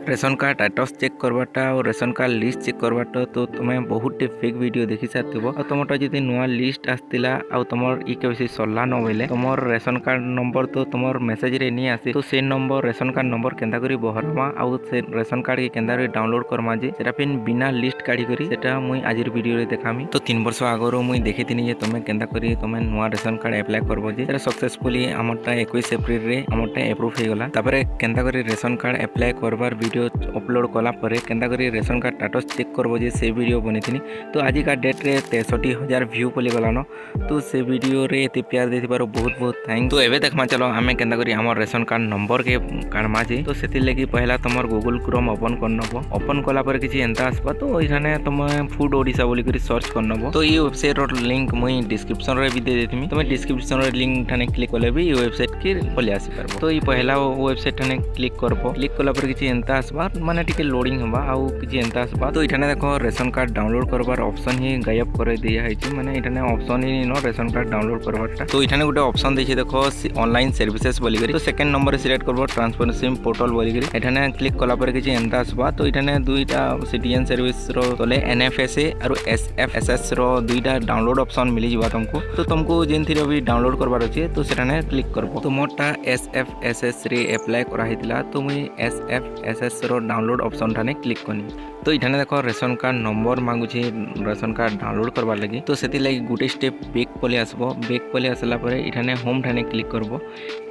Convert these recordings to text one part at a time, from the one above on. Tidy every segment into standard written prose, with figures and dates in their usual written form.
Ration card status check करवाटा और ration card list check करवाटा तो तुम्हें बहुत फेक वीडियो देखी सारी और तुमटा जब नुआ लिस्ट आसला आ तुम ई सरला न बोले तुम रेशन कार्ड नंबर तो तुम मेसेज रे नहीं आसी तो से नंबर रेशन कार्ड नंबर केंदा करी बहरमा आउ से रेशन कार्ड के केंदा करी डाउनलोड करमा जे सेटा फिर बिना लिस्ट काढ़ी करी सेटा मुई आजिर वीडियो रे देखामी। तो 3 वर्ष आगरो मुई देखिथिनी जे तुम केंदा करी तुम नुआ रेशन कार्ड अप्लाई करबो जे सेटा सक्सेसफुली हमरटा 21 एप्रिल रे हमरटा अप्रूव हे गला तापरे केंदा करी रेशन कार्ड अप्लाई करबार वीडियो अपलोड कला परे केंदा करी रेशन कार्ड स्टेटस चेक करबो जे से वीडियो बनेथिनी। तो आज का डेट रे 63,000 व्यू पली गलानो तो से वीडियो रे एते प्यार देथिबारो बहुत बहुत थैंक। तो एबे देखमा चलो हमें केंदा करी हमर रेशन कार्ड नंबर के काढमा जे तो सेति लागि पहला तमर गूगल क्रोम ओपन करनबो ओपन कला पर किछि एंता आसबा तो इठाने तुम फूड ओडिसा बोली करी सर्च करनबो। तो ई वेबसाइट रो लिंक मुई डिस्क्रिप्शन रे भी दे देथिमी तुम डिस्क्रिप्शन रे लिंक ठाने क्लिक करले भी ई वेबसाइट के पले आसी परबो। तो ई पहला वेबसाइट ठाने क्लिक करबो क्लिक कला पर किछि एंता आसबा माने टिके लोडिंग हबा आउ किछि एंता आसबा। तो इठाने देखो रेशन कार्ड डाउनलोड करबार ऑप्शन ही गायब कर दिया है माने इठाने ऑप्शन ही नो रेशन कार्ड डाउनलोड करबाटा। तो इठाने गुटे ऑप्शन देछि देखो ऑनलाइन सर्विसेज बोली करी तो सेकंड नंबर रे सिलेक्ट करबो ट्रांसफर सिम पोर्टल बोली करी इठाने क्लिक कला पर किछि एंता आसबा। तो इठाने दुईटा सिटीजन सर्विस रो तले एनएफएसए और एसएफएसएस रो दुईटा डाउनलोड ऑप्शन मिली जिबा तुमको। तो तुमको जेन थी भी डाउनलोड करबार अछि तो सेठाने क्लिक करबो। तो मोटा एसएफएसएस रे अप्लाई करा हितला तो मुई एसएफएसएस रो डाउनलोड ऑप्शन ठाने क्लिक करनी। तो इठाने देखो रेशन कार्ड नंबर मांगु छी रेशन कार्ड डाउनलोड करबा लगी तो सेति लागि गुटे स्टेप बैक पले आसबो बैक पले आसला परे इठाने होम ठाने क्लिक करबो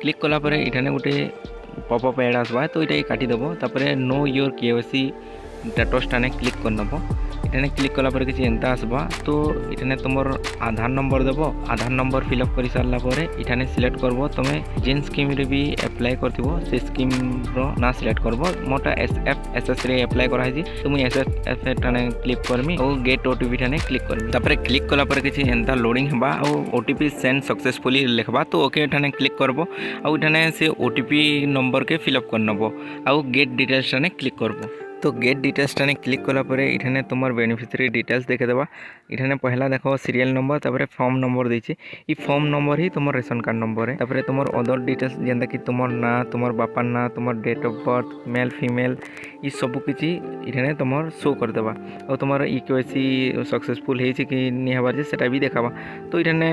क्लिक कला परे इठाने गुटे पॉपअप ऐड आसबा तो इटा काटी देबो तापरे नो योर केवाईसी स्टेटस ठाने क्लिक करनबो इठाने क्लिक कला पर किछि एंता आसबा। तो इठाने तुमर आधार नंबर देबो आधार नंबर फिलअप करि सारला परे इठाने सिलेक्ट करबो तमे जेन स्कीम रे भी अप्लाई करथिबो से स्कीम रो ना सिलेक्ट करबो मोटा एसएफएसएस रे अप्लाई करा हिजी तो मुई एसएफएसएस ठाने क्लिक करमी और गेट ओटीपी ठाने क्लिक करमी तापरे क्लिक कला पर किछि एंता लोडिंग हबा और ओटीपी सेंड सक्सेसफुली लिखबा तो ओके ठाने क्लिक करबो और इठाने से ओटीपी नंबर के फिलअप करनबो और गेट डिटेल्स ठाने क्लिक करबो। तो गेट डिटेल्स ठाने क्लिक कला परे इठाने तुमर बेनिफिशियरी डिटेल्स देखे देबा इठाने पहला देखो सीरियल नंबर तापरे फॉर्म नंबर देछि ई फॉर्म नंबर ही तुमर रेशन कार्ड नंबर है तापरे तुमर अदर डिटेल्स जेंदा कि तुमर ना तुमर बापा ना तुमर date of birth male female ई सब किछि इठाने तुमर शो कर देबा और तुमर ई केवाईसी सक्सेसफुल हे छि कि नि हबार जे सेटा भी देखाबा। तो इठाने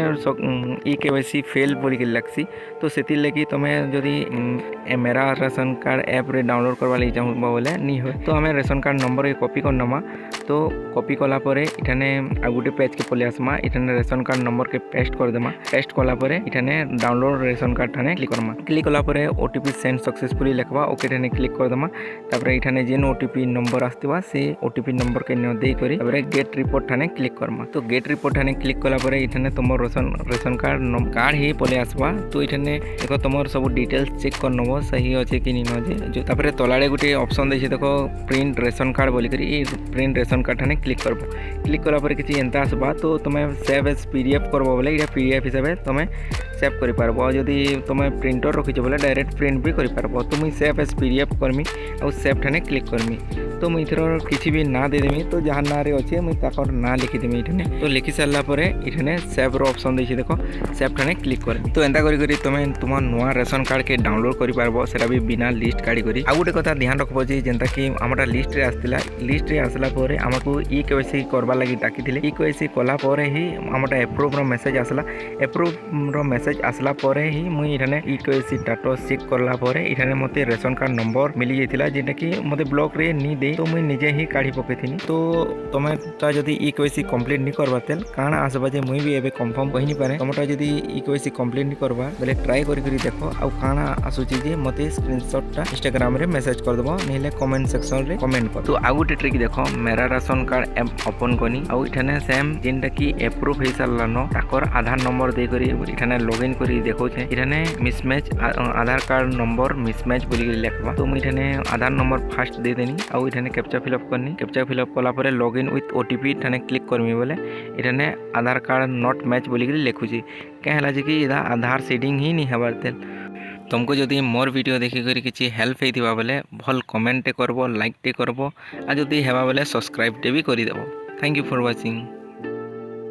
ई केवाईसी फेल बोली के लागसी तो सेति लागि तमे जदी मेरा रेशन कार्ड ऐप रे डाउनलोड करबा लागि चाहबा बोले नि हो तो हमें रेशन कार्ड नंबर के कॉपी करनमा तो कॉपी कला परे इठाने आ गुटे पेज के पले आसमा इठाने रेशन कार्ड नंबर के पेस्ट कर देमा पेस्ट कला परे इठाने डाउनलोड रेशन कार्ड ठाने क्लिक करमा क्लिक कला परे ओटीपी सेंड सक्सेसफुली लिखबा ओके ठाने क्लिक कर देमा तापरे इठाने जेन ओटीपी नंबर आस्तिबा से ओटीपी नंबर के न देई करी तापरे गेट रिपोर्ट ठाने क्लिक करमा। तो गेट रिपोर्ट ठाने क्लिक कला परे इठाने तुमर रेशन कार्ड ही पले आसबा। तो इठाने देखो तुमर सब डिटेल्स चेक करनबो सही अछि कि नि न जे तापरे तलाडे गुटे ऑप्शन देछि देखो प्रिंट रेशन कार्ड बोली करी प्रिंट रेशन कार्ड ठाने क्लिक करबो क्लिक कला पर किछि एंता आसबा। तो तुम सेव एज पीडीएफ करबो बोले इटा पीडीएफ हिसाब से तुम सेव करि पारबो जदी तुम प्रिंटर रखिछ बोले डायरेक्ट प्रिंट भी करि पारबो। तो मुई सेव एज पीडीएफ करमी और सेव ठाने क्लिक करमी तो मुई इथर किछि भी ना दे देमी तो जहां ना रे अछि मुई ताकर ना लिखि देमी इठाने तो लिखि सारला परे इठाने सेव रो ऑप्शन देछि देखो सेव ठाने क्लिक करमी। तो एंता करि करि तुम तुम नवा रेशन कार्ड के डाउनलोड करि पारबो सेटा भी बिना लिस्ट काढी करी। आ गुटे कथा ध्यान रखबो जे जेंता कि हमरा लिस्ट रे आस्तिला लिस्ट रे आसला परे हमको ई केवाईसी करबा लागि डाकिथिले ई केवाईसी कला परे ही हमरा अप्रूव रो मेसेज आसला अप्रूव रो मेसेज आसला परे ही मुई इठाने ई केवाईसी स्टेटस चेक करला परे इठाने मते रेशन कार्ड नंबर मिली जेतिला जेटा कि मते ब्लॉक रे नी दे तो मुई निजे ही काढी पकेथिनी। तो तमे ता जदी ई केवाईसी कंप्लीट नी करबातेल काना आसबा जे मुई भी एबे कंफर्म कहि नी पारे तमटा जदी ई केवाईसी कंप्लीट नी करबा बेले ट्राई करि करि देखो आ काना आसुची जे मते स्क्रीनशॉट टा इंस्टाग्राम रे मेसेज कर देबो नेले कमेंट सेक्शन रे कमेंट कर। तो आ गुटे ट्रिक देखो मेरा रेशन कार्ड ऐप ओपन कनी आ इठाने सेम जेनटा कि अप्रूव हे सारलानो ताकर आधार नंबर दे करी इठाने लॉगिन करी देखो छे इठाने मिसमैच आधार कार्ड नंबर मिसमैच बोली लिखबा। तो मुई इठाने आधार नंबर फर्स्ट दे देनी आ इठाने कैप्चा फिलअप करनी कैप्चा फिलअप कला परे लॉगिन विथ ओटीपी इठाने क्लिक करमी बोले इठाने आधार कार्ड नॉट मैच बोली लिखु छी के हला जे कि इदा आधार सीडिंग ही नहीं हबार तेल। तुमको जदि मोर वीडियो देखि करी किछि हेल्प हेतिबा बोले भल कमेंट करबो लाइक टे करबो आ जदि हेबा बोले सब्सक्राइब टे भी करि देबो। Thank you for watching.